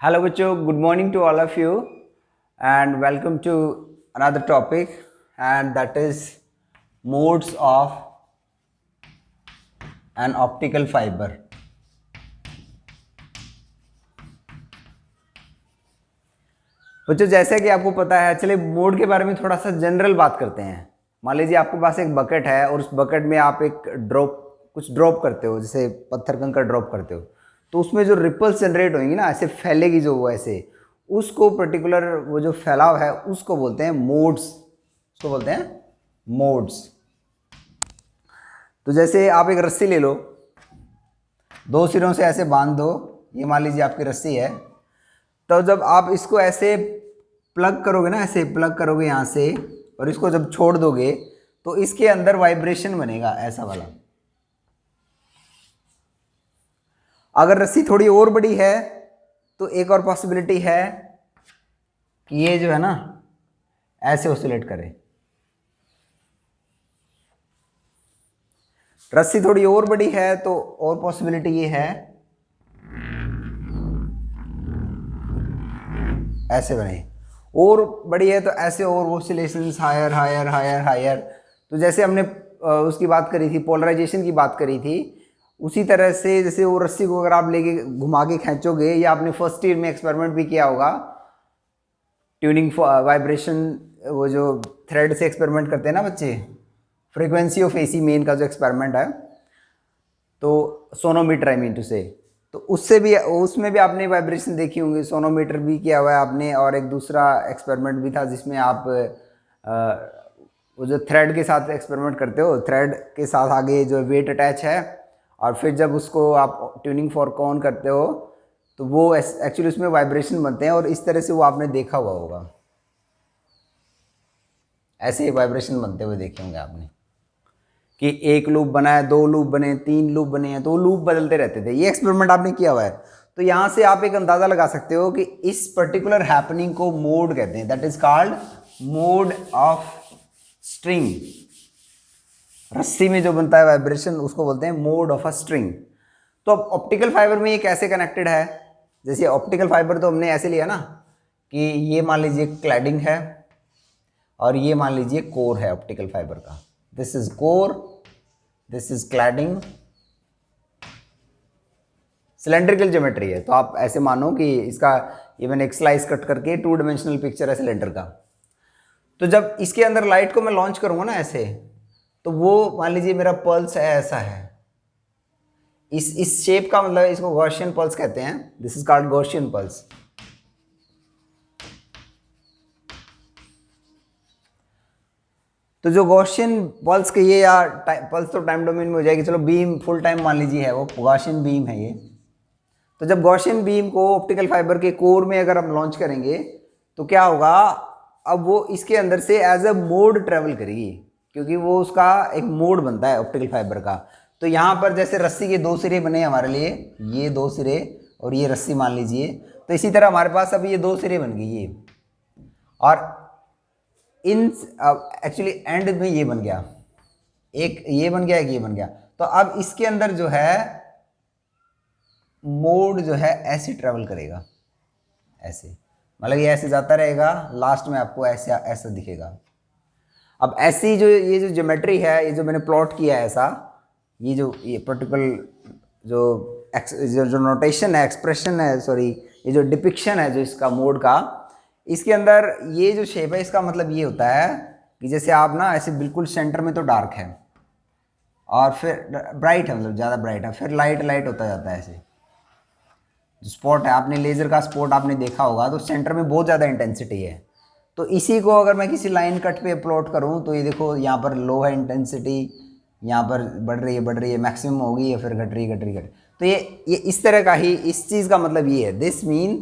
Hello, बच्चों. Good morning to all of you, and welcome to another topic, and that is modes of an optical fiber. बच्चों, जैसा कि आपको पता है, चलिए मोड के बारे में थोड़ा सा जनरल बात करते हैं. मान लीजिए आपके पास एक बकेट है और उस बकेट में आप एक कुछ ड्रॉप करते हो, जैसे पत्थर कंकड़ ड्रॉप करते हो, तो उसमें जो रिपल्स जनरेट होंगी ना, ऐसे फैलेगी जो वो ऐसे, उसको पर्टिकुलर वो जो फैलाव है उसको बोलते हैं मोड्स. उसको बोलते हैं मोड्स. तो जैसे आप एक रस्सी ले लो, दो सिरों से ऐसे बांध दो. ये मान लीजिए आपकी रस्सी है. तो जब आप इसको ऐसे प्लग करोगे ना, ऐसे प्लग करोगे यहाँ से, और इसको जब छोड़ दोगे तो इसके अंदर वाइब्रेशन बनेगा ऐसा वाला. अगर रस्सी थोड़ी और बड़ी है तो एक और पॉसिबिलिटी है कि ये जो है ना ऐसे ऑसिलेट करे. रस्सी थोड़ी और बड़ी है तो और पॉसिबिलिटी ये है ऐसे बने. और बड़ी है तो ऐसे, और oscillations higher higher higher higher. तो जैसे हमने उसकी बात करी थी, पोलराइजेशन की बात करी थी, उसी तरह से जैसे वो रस्सी को अगर आप लेके घुमा के खींचोगे, या आपने फर्स्ट ईयर में एक्सपेरिमेंट भी किया होगा, ट्यूनिंग वाइब्रेशन, वो जो थ्रेड से एक्सपेरिमेंट करते हैं ना बच्चे, फ्रीक्वेंसी ऑफ एसी मेन का जो एक्सपेरिमेंट है, तो सोनोमीटर आई मीन टू से, तो उससे भी, उसमें भी आपने वाइब्रेशन देखी होंगी. सोनोमीटर भी किया हुआ है आपने, और एक दूसरा एक्सपेरिमेंट भी था जिसमें आप वो जो थ्रेड के साथ एक्सपेरिमेंट करते हो, थ्रेड के साथ आगे जो वेट अटैच है, और फिर जब उसको आप ट्यूनिंग फॉर्क ऑन करते हो तो वो एक्चुअली उसमें वाइब्रेशन बनते हैं, और इस तरह से वो आपने देखा हुआ होगा. ऐसे ही वाइब्रेशन बनते हुए देखे होंगे आपने कि एक लूप बना है, दो लूप बने, तीन लूप बने हैं, तो लूप बदलते रहते थे. ये एक्सपेरिमेंट आपने किया हुआ है. तो यहाँ से आप एक अंदाज़ा लगा सकते हो कि इस पर्टिकुलर हैपनिंग को मोड कहते हैं. That is called mode of string. रस्सी में जो बनता है वाइब्रेशन, उसको बोलते हैं मोड ऑफ अ स्ट्रिंग. तो अब ऑप्टिकल फाइबर में ये कैसे कनेक्टेड है? जैसे ऑप्टिकल फाइबर तो हमने ऐसे लिया ना कि ये मान लीजिए क्लैडिंग है, और ये मान लीजिए कोर है ऑप्टिकल फाइबर का. This is core, this is cladding. Cylindrical geometry है, तो आप ऐसे मानो कि इसका ये मैंने एक स्लाइस कट करके 2 डायमेंशनल पिक्चर है सिलेंडर का. तो जब इसके अंदर लाइट को मैं लॉन्च करूंगा ना ऐसे, तो वो मान लीजिए मेरा पल्स है, ऐसा है, इस शेप का, मतलब इसको गॉसियन पल्स कहते हैं. This is called Gaussian pulse. तो जो गॉसियन पल्स के ये, या पल्स तो टाइम डोमेन में हो जाएगी, चलो बीम फुल टाइम मान लीजिए है, वो गॉसियन बीम है ये. तो जब गॉसियन बीम को ऑप्टिकल फाइबर के कोर में अगर हम लॉन्च करेंगे तो क्या होगा, अब वो इसके अंदर से एज अ मोड ट्रेवल करेगी, क्योंकि वो उसका एक मोड बनता है ऑप्टिकल फाइबर का. तो यहाँ पर जैसे रस्सी के दो सिरे बने हमारे लिए, ये दो सिरे और ये रस्सी मान लीजिए, तो इसी तरह हमारे पास अब ये दो सिरे बन गए ये, और इन एक्चुअली एंड में ये बन गया, एक ये बन गया, एक ये बन गया. तो अब इसके अंदर जो है मोड जो है ऐसे ट्रेवल करेगा, ऐसे, मतलब ये ऐसे जाता रहेगा, लास्ट में आपको ऐसे ऐसा दिखेगा. अब ऐसी जो ये जो ज्योमेट्री है, ये जो मैंने प्लॉट किया है ऐसा, ये पर्टिकुलर जो नोटेशन है, एक्सप्रेशन है, सॉरी, ये जो डिपिक्शन है जो इसका मोड का, इसके अंदर ये जो शेप है, इसका मतलब ये होता है कि जैसे आप ना ऐसे बिल्कुल सेंटर में तो डार्क है, और फिर ब्राइट है, मतलब ज़्यादा ब्राइट है, फिर लाइट लाइट होता जाता है. ऐसे जो स्पॉट है, आपने लेज़र का स्पॉट आपने देखा होगा, तो सेंटर में बहुत ज़्यादा इंटेंसिटी है. तो इसी को अगर मैं किसी लाइन कट पे प्लॉट करूँ, तो ये देखो यहाँ पर लो है इंटेंसिटी, यहाँ पर बढ़ रही है, मैक्सिमम होगी, या फिर घट रही है. तो ये इस तरह का ही, इस चीज़ का मतलब ये है. दिस मीन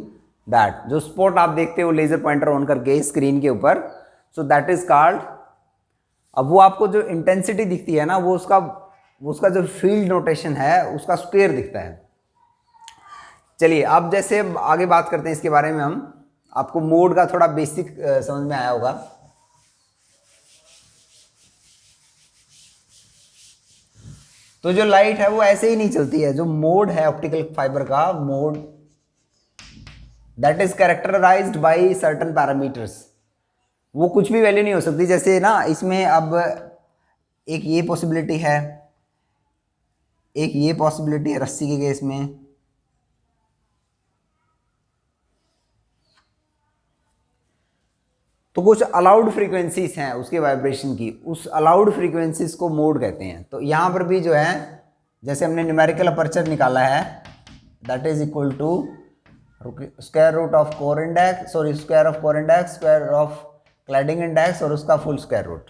दैट जो स्पॉट आप देखते हो लेज़र पॉइंटर ऑन करके स्क्रीन के ऊपर, सो दैट इज कॉल्ड, अब वो आपको जो इंटेंसिटी दिखती है ना, वो उसका जो फील्ड नोटेशन है उसका स्क्वायर दिखता है. चलिए अब जैसे आगे बात करते हैं इसके बारे में हम. आपको मोड का थोड़ा बेसिक समझ में आया होगा. तो जो लाइट है वो ऐसे ही नहीं चलती है. जो मोड है ऑप्टिकल फाइबर का mode, that is characterised by certain parameters. वो कुछ भी वैल्यू नहीं हो सकती। जैसे ना इसमें अब एक ये पॉसिबिलिटी है, एक ये पॉसिबिलिटी है रस्सी के केस में, तो कुछ अलाउड फ्रीक्वेंसीज हैं उसके वाइब्रेशन की, उस अलाउड फ्रीक्वेंसीज को मोड कहते हैं। तो यहाँ पर भी जो है जैसे हमने न्यूमेरिकल अपर्चर निकाला है, that is equal to square root of core index, sorry square of core index, square of cladding index और उसका फुल स्क्वायर रूट।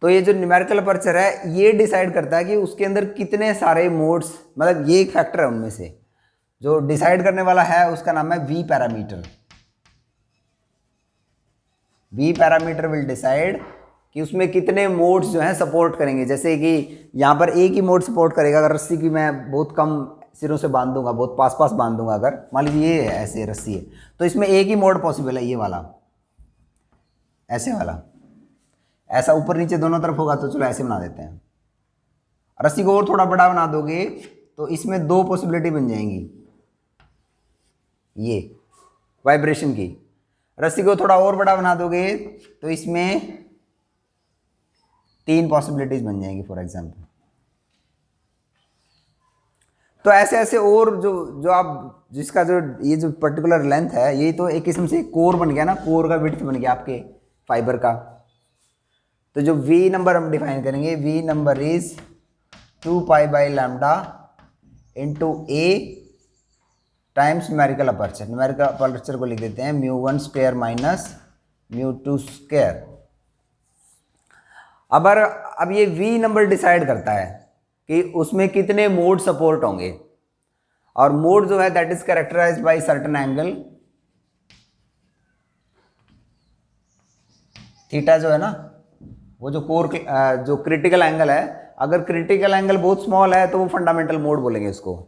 तो ये जो न्यूमेरिकल अपर्चर है ये डिसाइड करता है कि उसके अंदर कितने सारे मोड्स, मतलब ये एक फैक्टर है उनमें से जो डिसाइड करने वाला है, उसका नाम है V parameter. V parameter will decide कि उसमें कितने मोड्स जो हैं सपोर्ट करेंगे। जैसे कि यहाँ पर एक ही मोड सपोर्ट करेगा, अगर रस्सी की मैं बहुत कम सिरों से बांध दूंगा, बहुत पास पास बांध दूंगा, अगर मान लीजिए ये है ऐसे रस्सी है, तो इसमें एक ही मोड पॉसिबल है, ये वाला, ऐसे वाला। ऐसा ऊपर नीचे दोनों तरफ होगा तो चलो ऐसे बना देते हैं। रस्सी को और थोड़ा बड़ा बना दोगे तो इसमें दो पॉसिबिलिटी बन जाएंगी, ये वाइब्रेशन की। रस्सी को थोड़ा और बड़ा बना दोगे तो इसमें तीन पॉसिबिलिटीज बन जाएंगी फॉर एग्जांपल। तो ऐसे ऐसे और जो आप जिसका जो ये जो पर्टिकुलर लेंथ है, ये तो एक किस्म से कोर बन गया ना, कोर का विड्थ बन गया आपके फाइबर का। तो जो वी नंबर हम डिफाइन करेंगे, V number is 2 pi by lambda into a times numerical aperture. Numerical aperture को लिख देते हैं μ1 स्क्वायर माइनस μ2 स्क्वायर। अब ये v नंबर डिसाइड करता है कि उसमें कितने मोड सपोर्ट होंगे, और मोड जो है that is characterised by certain angle theta जो है ना, वो जो कोर जो क्रिटिकल एंगल है, अगर क्रिटिकल एंगल बहुत स्मॉल है तो वो फंडामेंटल मोड बोलेंगे उसको।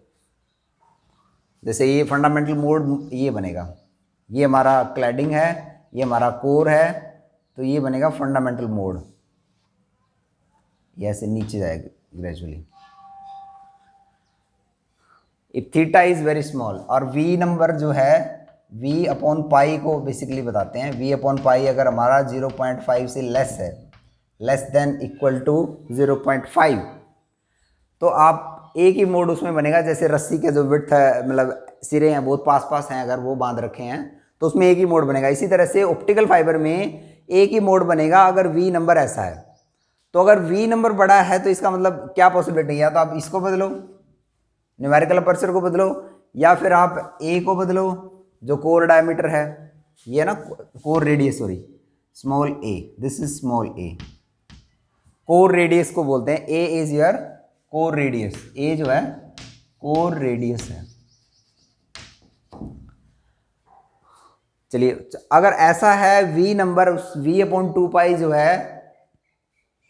जैसे ये फंडामेंटल मोड ये बनेगा, ये हमारा क्लैडिंग है, ये हमारा कोर है, तो ये बनेगा फंडामेंटल मोड। ये ऐसे नीचे जाएगा gradually if theta is very small. और वी नंबर जो है v अपॉन पाई को बेसिकली बताते हैं। v अपॉन पाई अगर हमारा 0.5 से लेस है, लेस देन इक्वल टू 0.5, तो आप एक ही मोड उसमें बनेगा। जैसे रस्सी के जो विड्थ है, मतलब सिरे हैं बहुत पास पास हैं, अगर वो बांध रखे हैं तो उसमें एक ही मोड बनेगा। इसी तरह से ऑप्टिकल फाइबर में एक ही मोड बनेगा अगर v नंबर ऐसा है। तो अगर v नंबर बड़ा है तो इसका मतलब क्या पॉसिबिलिटी है, तो आप इसको बदलो, न्यूमेरिकल अपर्चर को बदलो, या फिर आप a को बदलो जो कोर डायमीटर है, ये ना core radius, sorry small a, this is small a, core radius को बोलते हैं। a is your core radius, a जो है कोर रेडियस है। चलिए अगर ऐसा है v नंबर, v अपॉन 2 पाई जो है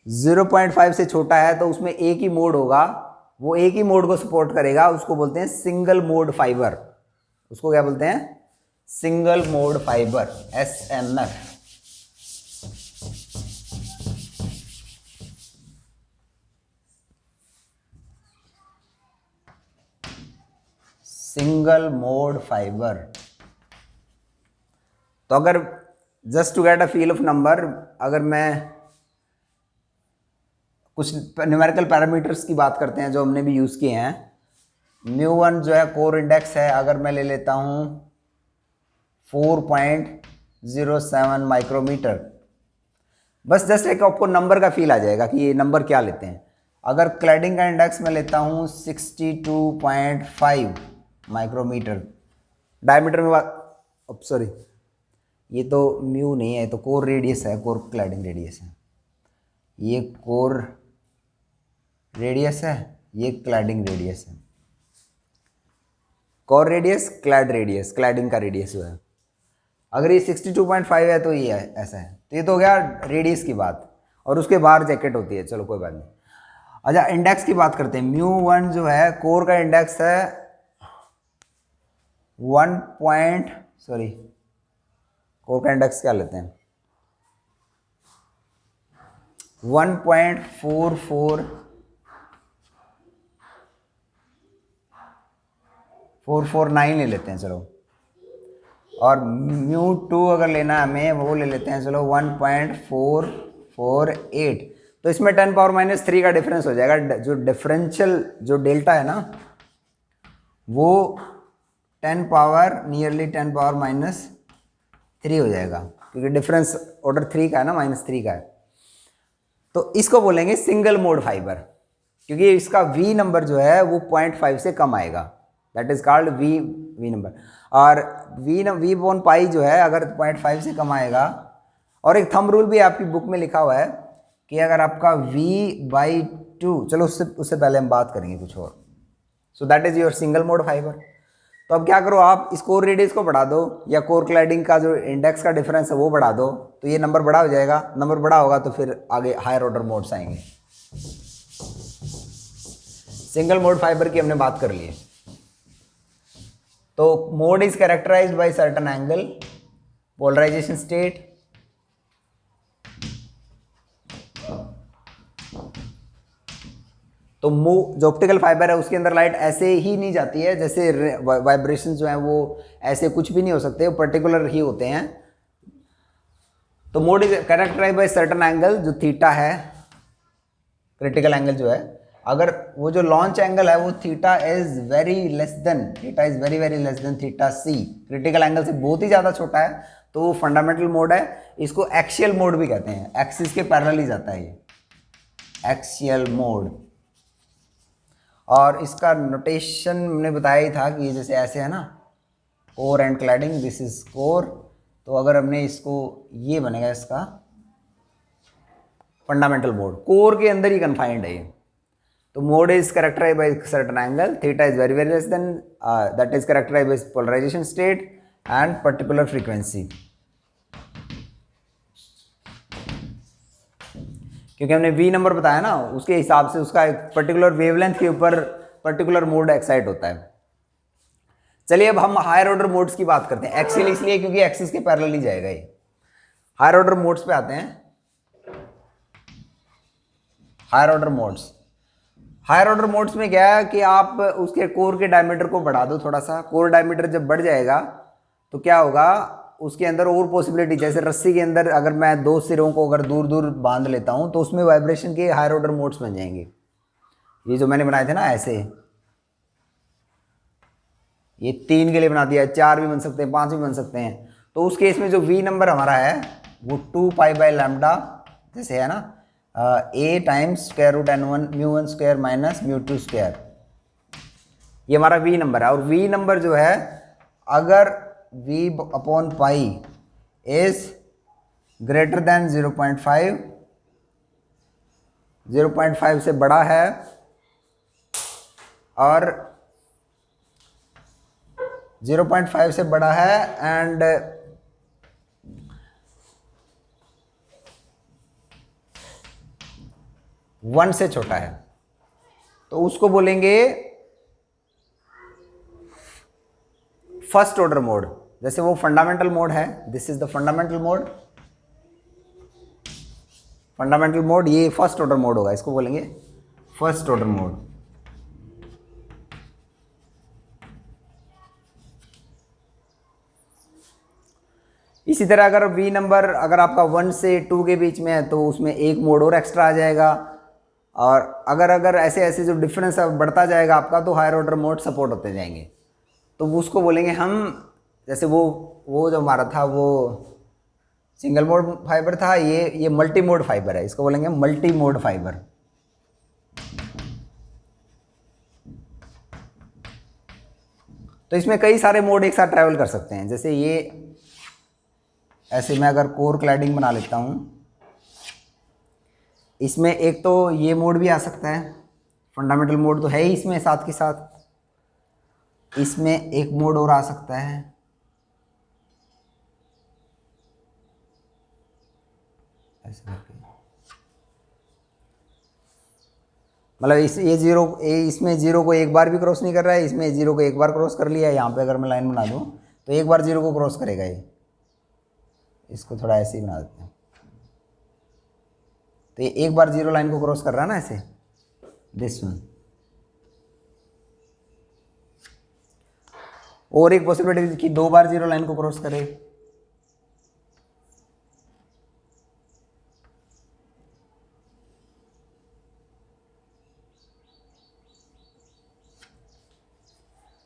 0.5 से छोटा है, तो उसमें एक ही मोड होगा, वो एक ही मोड को सपोर्ट करेगा, उसको बोलते हैं सिंगल मोड फाइबर। उसको क्या बोलते हैं? Single mode fibre, SMF। Single mode fibre. तो अगर just to get a feel of number, अगर मैं कुछ न्यूमेरिकल पैरामीटर्स की बात करते हैं जो हमने भी यूज़ किए हैं। μ1 जो है कोर इंडेक्स है, अगर मैं ले लेता हूँ 4.07 माइक्रोमीटर, बस जस्ट एक आपको नंबर का फील आ जाएगा कि ये नंबर क्या लेते हैं। अगर क्लैडिंग का इंडेक्स मैं लेता हूँ 62.5 माइक्रोमीटर, डायमीटर में बात, सॉरी ये तो म्यू नहीं है, तो कोर रेडियस है, कोर क्लैडिंग रेडियस है, ये कोर रेडियस है, ये क्लैडिंग रेडियस है। Core radius, clad radius, cladding का रेडियस जो है, अगर ये 62.5 है तो ये है, ऐसा है। तो ये तो हो गया रेडियस की बात, और उसके बाहर जैकेट होती है, चलो कोई बात नहीं। अच्छा इंडेक्स की बात करते हैं। μ1 जो है कोर का इंडेक्स है 1. कोर का इंडेक्स क्या लेते हैं 1.44 449 ले लेते हैं चलो, और μ2 अगर लेना है हमें वो ले लेते हैं चलो 1.448। तो इसमें 10⁻³ का डिफरेंस हो जाएगा। जो डिफरेंशियल जो डेल्टा है ना वो 10⁻³ हो जाएगा, क्योंकि डिफरेंस ऑर्डर 3 का है ना, -3 का है। तो इसको बोलेंगे सिंगल मोड फाइबर, क्योंकि इसका V नंबर जो है वो 0.5 से कम आएगा, that is called V number. और V/π जो है अगर 0.5 से कम आएगा, और एक थंब रूल भी आपकी बुक में लिखा हुआ है कि अगर आपका V/2, चलो उससे पहले हम बात करेंगे कुछ और। So that is your single mode fibre. तो अब क्या करो, आप इस कोर रेडियस को बढ़ा दो, या कोर क्लैडिंग का जो इंडेक्स का डिफरेंस है वो बढ़ा दो, तो ये नंबर बड़ा हो जाएगा। नंबर बड़ा होगा तो फिर आगे हायर ऑर्डर मोड्स आएंगे। सिंगल मोड फाइबर की हमने बात कर ली है। तो mode is characterised by certain angle, polarisation state, तो जो ऑप्टिकल फाइबर है उसके अंदर लाइट ऐसे ही नहीं जाती है, जैसे वाइब्रेशन जो है वो ऐसे कुछ भी नहीं हो सकते, वो पर्टिकुलर ही होते हैं। तो mode is characterised by certain angle, जो थीटा है, क्रिटिकल एंगल जो है, अगर वो जो लॉन्च एंगल है वो theta is very less than theta C, critical angle से बहुत ही ज़्यादा छोटा है, तो वो फंडामेंटल मोड है। इसको एक्सियल मोड भी कहते हैं, एक्सिस के पैरेलल ही जाता है ये, एक्सियल मोड। और इसका नोटेशन मैंने बताया ही था कि ये जैसे ऐसे है ना, core and cladding, this is core, तो अगर हमने इसको, ये बनेगा इसका फंडामेंटल मोड, कोर के अंदर ही कन्फाइंड है ये। तो mode is characterised by certain angle, theta is very less than, that is characterised by polarisation state and particular frequency. क्योंकि हमने V नंबर बताया ना, उसके हिसाब से उसका एक पर्टिकुलर वेवलेंथ के ऊपर पर्टिकुलर मोड एक्साइट होता है। चलिए अब हम हायर ऑर्डर मोड्स की बात करते हैं। एक्सियल इसलिए क्योंकि एक्सिस के पैरेलल ही जाएगा ये। हायर ऑर्डर मोड्स पे आते हैं। हायर ऑर्डर मोड्स में क्या है कि आप उसके कोर के डायमीटर को बढ़ा दो थोड़ा सा। कोर डायमीटर जब बढ़ जाएगा तो क्या होगा, उसके अंदर और पॉसिबिलिटी, जैसे रस्सी के अंदर अगर मैं 2 सिरों को अगर दूर दूर बांध लेता हूं तो उसमें वाइब्रेशन के हायर ऑर्डर मोड्स बन जाएंगे। ये जो मैंने बनाए थे ना ऐसे, ये 3 के लिए बना दिया, 4 भी बन सकते हैं, 5 भी बन सकते हैं। तो उस केस में जो V नंबर हमारा है वो 2π/λ जैसे है ना, A टाइम्स √n1 μ1² माइनस μ2², ये हमारा V नंबर है। और V नंबर जो है अगर V/π इज ग्रेटर देन 0.5 से बड़ा है और 0.5 से बड़ा है एंड 1 से छोटा है, तो उसको बोलेंगे फर्स्ट ऑर्डर मोड। जैसे वो फंडामेंटल मोड है, this is the fundamental mode, ये फर्स्ट ऑर्डर मोड होगा, इसको बोलेंगे फर्स्ट ऑर्डर मोड। इसी तरह अगर V नंबर अगर आपका 1 से 2 के बीच में है तो उसमें एक मोड और एक्स्ट्रा आ जाएगा। और अगर ऐसे ऐसे जो डिफरेंस बढ़ता जाएगा आपका, तो हायर ऑर्डर मोड सपोर्ट होते जाएंगे। तो उसको बोलेंगे हम, जैसे वो जो हमारा था वो सिंगल मोड फाइबर था, ये मल्टी मोड फाइबर है, इसको बोलेंगे मल्टी मोड फाइबर। तो इसमें कई सारे मोड एक साथ ट्रैवल कर सकते हैं। जैसे ये ऐसे मैं अगर कोर क्लैडिंग बना लेता हूँ, इसमें एक तो ये मोड भी आ सकता है, फंडामेंटल मोड तो है ही इसमें, साथ के साथ इसमें एक मोड और आ सकता है, ऐसे करके, मतलब इसमें 0 को एक बार भी क्रॉस नहीं कर रहा है, इसमें 0 को एक बार क्रॉस कर लिया। यहाँ पे अगर मैं लाइन बना दूँ तो एक बार 0 को क्रॉस करेगा ये, इसको थोड़ा ऐसे ही बना देते हैं। तो ये एक बार 0 लाइन को क्रॉस कर रहा है ना ऐसे, दिस वन। और एक पॉसिबिलिटी कि 2 बार जीरो लाइन को क्रॉस करे।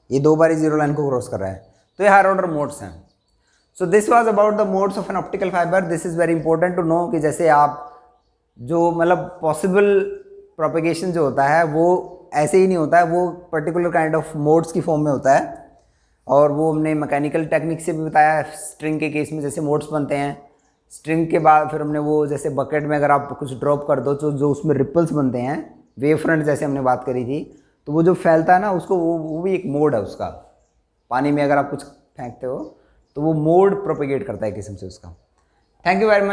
ये 2 बार जीरो लाइन को क्रॉस कर रहा है, तो ये हायर ऑर्डर मोड्स हैं। So this was about the modes of an optical fibre. This is very important to know कि जैसे आप जो मतलब पॉसिबल प्रोपेगेशन जो होता है वो ऐसे ही नहीं होता है, वो पर्टिकुलर काइंड ऑफ मोड्स की फॉर्म में होता है। और वो हमने मैकेनिकल टेक्निक से भी बताया। स्ट्रिंग के केस में जैसे मोड्स बनते हैं, स्ट्रिंग के बाद फिर हमने वो जैसे बकेट में अगर आप कुछ ड्रॉप कर दो तो जो उसमें रिपल्स बनते हैं, वेव फ्रंट जैसे हमने बात करी थी, तो वो जो फैलता है ना उसको वो भी एक मोड है उसका। पानी में अगर आप कुछ फेंकते हो तो वो मोड प्रोपेगेट करता है किस्म से उसका। Thank you very much.